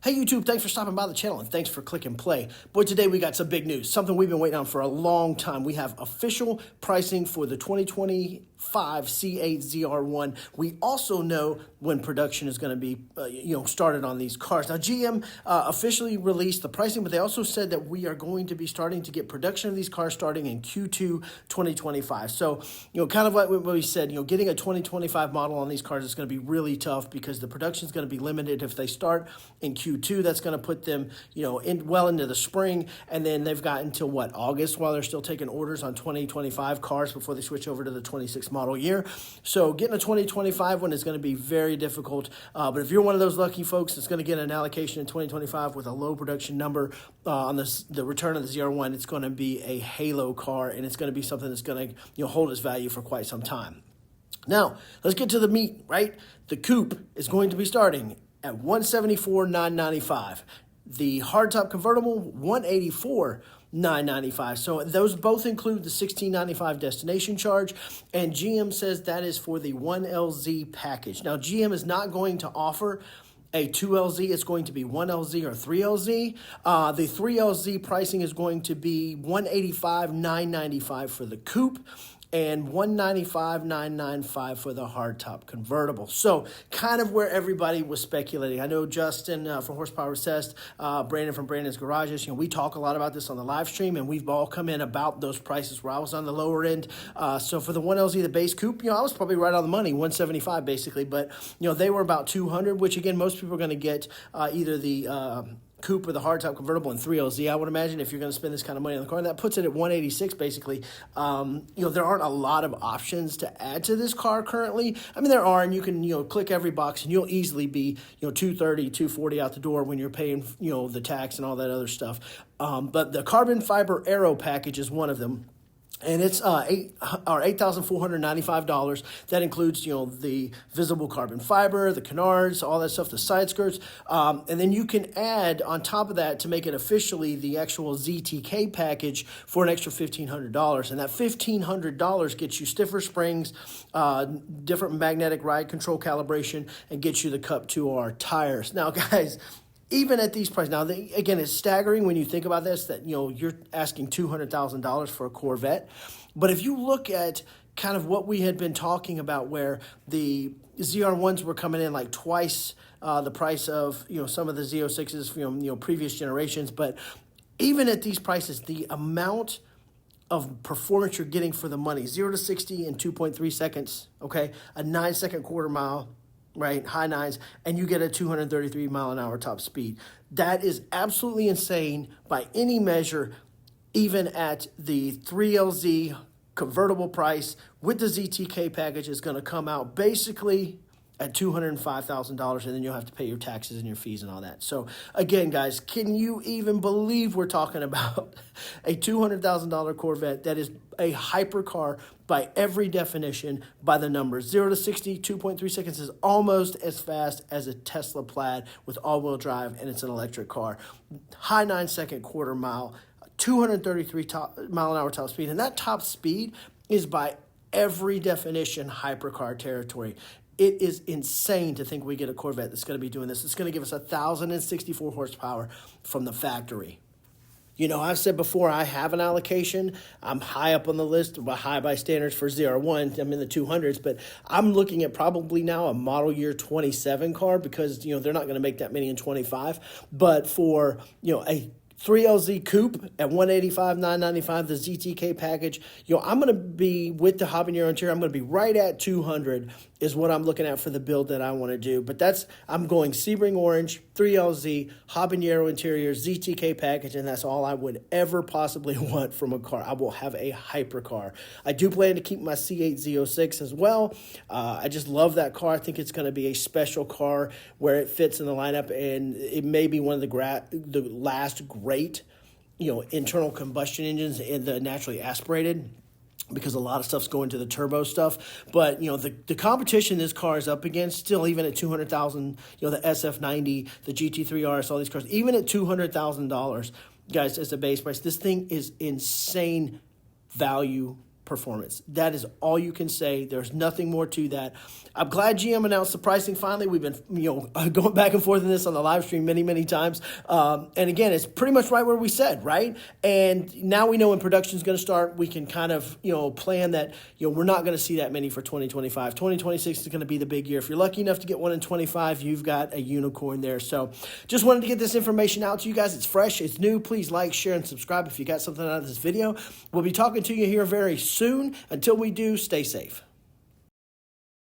Hey YouTube, thanks for stopping by the channel and thanks for clicking play. Boy, today we got some big news, something we've been waiting on for a long time. We have official pricing for the 2025 C8 ZR1. We also know when production is going to be started on these cars. Now GM officially released the pricing, but they also said that we are going to be starting to get production of these cars starting in Q2 2025. So, kind of like what we said, getting a 2025 model on these cars is going to be really tough because the production is going to be limited. If they start in Q2, that's going to put them, well into the spring, and then they've got until August while they're still taking orders on 2025 cars before they switch over to the 26 model year. So getting a 2025 one is going to be very difficult. But if you're one of those lucky folks that's going to get an allocation in 2025 with a low production number on the return of the ZR1, it's going to be a halo car, and it's going to be something that's going to hold its value for quite some time. Now, let's get to the meat, right? The coupe is going to be starting at $174,995. The hardtop convertible, $184,995. So those both include the $1,695 destination charge, and GM says that is for the 1LZ package. Now, GM is not going to offer a 2LZ. It's going to be 1LZ or 3LZ. The 3LZ pricing is going to be $185,995 for the coupe and $195,995 for the hardtop convertible. So kind of where everybody was speculating. I know Justin from Horsepower Obsessed, Brandon from Brandon's Garages, we talk a lot about this on the live stream, and we've all come in about those prices where I was on the lower end. So for the 1LZ, the base coupe, I was probably right on the money, 175 basically, but they were about 200, which again, most people are going to get either the coupe or the hardtop convertible in 3LZ, I would imagine, if you're going to spend this kind of money on the car. That puts it at 186 basically. There aren't a lot of options to add to this car currently. I mean, there are, and you can click every box, and you'll easily be 230, 240 out the door when you're paying the tax and all that other stuff. But the carbon fiber aero package is one of them. And it's $8,495. That includes, the visible carbon fiber, the canards, all that stuff, the side skirts. And then you can add on top of that, to make it officially, the actual ZTK package for an extra $1,500. And that $1,500 gets you stiffer springs, different magnetic ride control calibration, and gets you the Cup 2R tires. Now, guys, even at these prices, now, again, it's staggering when you think about this, that, you're asking $200,000 for a Corvette. But if you look at kind of what we had been talking about, where the ZR1s were coming in like twice the price of, some of the Z06s from, previous generations. But even at these prices, the amount of performance you're getting for the money, 0 to 60 in 2.3 seconds, okay? A 9-second quarter mile, right, high nines, and you get a 233 mile an hour top speed. That is absolutely insane by any measure, even at the 3LZ convertible price with the ZTK package is going to come out basically at $205,000, and then you'll have to pay your taxes and your fees and all that. So again, guys, can you even believe we're talking about a $200,000 Corvette that is a hypercar by every definition, by the numbers? 0 to 60, 2.3 seconds is almost as fast as a Tesla Plaid with all-wheel drive, and it's an electric car. High 9-second quarter mile, 233 mile an hour top speed, and that top speed is by every definition hypercar territory. It is insane to think we get a Corvette that's going to be doing this. It's going to give us 1,064 horsepower from the factory. I've said before, I have an allocation. I'm high up on the list, high by standards for ZR1. I'm in the 200s, but I'm looking at probably now a model year 27 car because, they're not going to make that many in 25. But for, a 3LZ coupe at $185,995, the ZTK package, I'm going to be with the habanero interior. I'm going to be right at 200 is what I'm looking at for the build that I want to do. But I'm going Sebring orange, 3LZ, habanero interior, ZTK package, and that's all I would ever possibly want from a car. I will have a hypercar. I do plan to keep my C8 Z06 as well. I just love that car. I think it's going to be a special car where it fits in the lineup, and it may be one of the last great, internal combustion engines in the naturally aspirated, because a lot of stuff's going to the turbo stuff. But, the competition this car is up against, still even at $200,000, the SF90, the GT3 RS, all these cars, even at $200,000, guys, as a base price, this thing is insane value performance. That is all you can say. There's nothing more to that. I'm glad GM announced the pricing finally. We've been going back and forth in this on the live stream many times. And again, it's pretty much right where we said, right? And now we know when production is going to start. We can kind of plan that we're not going to see that many for 2025. 2026 is going to be the big year. If you're lucky enough to get one in 25, you've got a unicorn there. So just wanted to get this information out to you guys. It's fresh, it's new. Please like, share, and subscribe if you got something out of this video. We'll be talking to you here very soon. Until we do, stay safe.